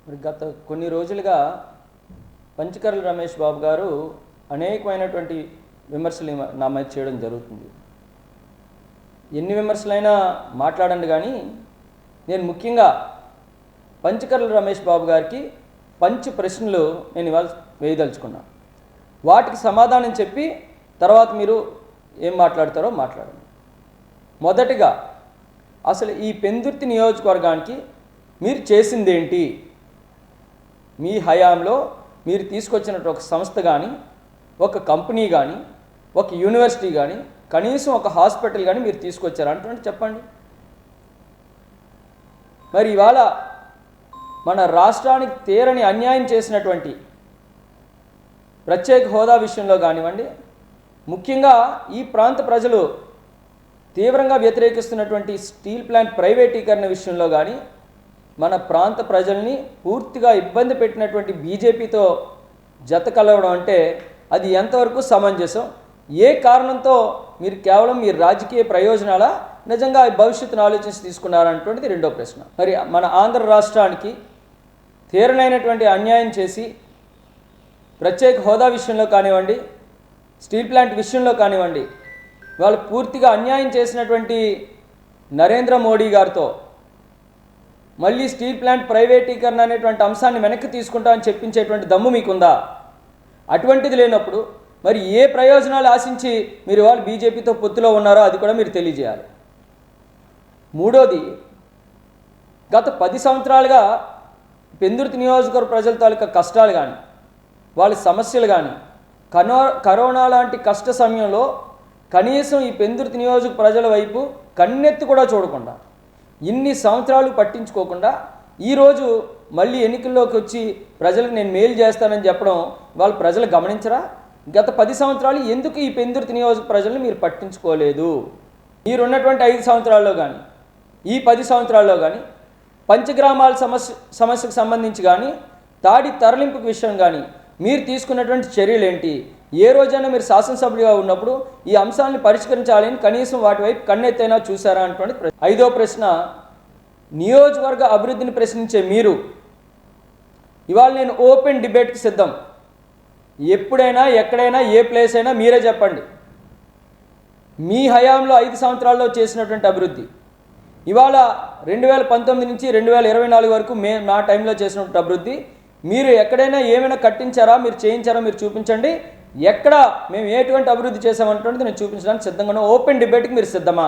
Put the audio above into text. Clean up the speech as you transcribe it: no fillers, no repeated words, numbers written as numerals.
మరి గత కొన్ని రోజులుగా పంచకర్ల రమేష్ బాబు గారు అనేకమైనటువంటి విమర్శలు నా మీద చేయడం జరుగుతుంది. ఎన్ని విమర్శలైనా మాట్లాడండి, కానీ నేను ముఖ్యంగా పంచకర్ల రమేష్ బాబు గారికి ప్రశ్నలు నేను ఇవాళ వేయదలుచుకున్నా. వాటికి సమాధానం చెప్పి తర్వాత మీరు ఏం మాట్లాడతారో మాట్లాడండి. మొదటిగా అసలు ఈ పెందుర్తి నియోజకవర్గానికి మీరు చేసిందేంటి? మీ హయాంలో మీరు తీసుకొచ్చినట్టు ఒక సంస్థ కానీ, ఒక కంపెనీ కానీ, ఒక యూనివర్సిటీ కానీ, కనీసం ఒక హాస్పిటల్ కానీ మీరు తీసుకొచ్చారా అంటే చెప్పండి. మరి ఇవాళ మన రాష్ట్రానికి తీరని అన్యాయం చేసినటువంటి ప్రత్యేక హోదా విషయంలో కానివ్వండి, ముఖ్యంగా ఈ ప్రాంత ప్రజలు తీవ్రంగా వ్యతిరేకిస్తున్నటువంటి స్టీల్ ప్లాంట్ ప్రైవేటీకరణ విషయంలో కానీ, మన ప్రాంత ప్రజల్ని పూర్తిగా ఇబ్బంది పెట్టినటువంటి బీజేపీతో జత కలవడం అంటే అది ఎంతవరకు సమంజసం? ఏ కారణంతో మీరు కేవలం మీ రాజకీయ ప్రయోజనాల నిజంగా భవిష్యత్తును ఆలోచించి తీసుకున్నారన్నటువంటిది రెండో ప్రశ్న. మరి మన ఆంధ్ర రాష్ట్రానికి తీరనైనటువంటి అన్యాయం చేసి ప్రత్యేక హోదా విషయంలో కానివ్వండి, స్టీల్ ప్లాంట్ విషయంలో కానివ్వండి, వాళ్ళు పూర్తిగా అన్యాయం చేసినటువంటి నరేంద్ర మోడీ గారితో మళ్ళీ స్టీల్ ప్లాంట్ ప్రైవేటీకరణ అనేటువంటి అంశాన్ని వెనక్కి తీసుకుంటామని చెప్పించేటువంటి దమ్ము మీకుందా? అటువంటిది లేనప్పుడు మరి ఏ ప్రయోజనాలు ఆశించి మీరు వాళ్ళు బీజేపీతో పొత్తులో ఉన్నారో అది కూడా మీరు తెలియజేయాలి. మూడోది, గత 10 సంవత్సరాలుగా పెందుర్తి నియోజకవర్గ ప్రజల తాలూకా కష్టాలు కానీ, వాళ్ళ సమస్యలు కానీ, కరోనా లాంటి కష్ట సమయంలో కనీసం ఈ పెందుర్తి నియోజక ప్రజల వైపు కన్నెత్తి కూడా చూడకుండా, ఇన్ని సంవత్సరాలు పట్టించుకోకుండా ఈరోజు మళ్ళీ ఎన్నికల్లోకి వచ్చి ప్రజలకు నేను మేలు చేస్తానని చెప్పడం వాళ్ళు ప్రజలు గమనించరా? గత 10 సంవత్సరాలు ఎందుకు ఈ పెందుర్తి నియోజక ప్రజలను మీరు పట్టించుకోలేదు? మీరున్నటువంటి 5 సంవత్సరాల్లో కానీ, ఈ 10 సంవత్సరాల్లో కానీ పంచగ్రామాల సమస్యకు సంబంధించి కానీ, తాడి తరలింపు విషయం కానీ మీరు తీసుకున్నటువంటి చర్యలు ఏంటి? ఏ రోజైనా మీరు శాసనసభ్యుడిగా ఉన్నప్పుడు ఈ అంశాలను పరిష్కరించాలని కనీసం వాటి వైపు కన్నెత్తైనా చూసారా అన్నటువంటి ఐదో ప్రశ్న. నియోజకవర్గ అభివృద్ధిని ప్రశ్నించే మీరు ఇవాళ నేను ఓపెన్ డిబేట్కి సిద్ధం. ఎప్పుడైనా ఎక్కడైనా ఏ ప్లేస్ అయినా మీరే చెప్పండి. మీ హయాంలో 5 సంవత్సరాల్లో చేసినటువంటి అభివృద్ధి, ఇవాళ 2019 నుంచి 2024 వరకు నా టైంలో చేసినటువంటి అభివృద్ధి, మీరు ఎక్కడైనా ఏమైనా కట్టించారా, మీరు చేయించారా, మీరు చూపించండి. ఎక్కడ మేము ఎటువంటి అభివృద్ధి చేసామన్నటువంటిది నేను చూపించడానికి సిద్ధంగా. ఓపెన్ డిబేట్కి మీరు సిద్ధమా?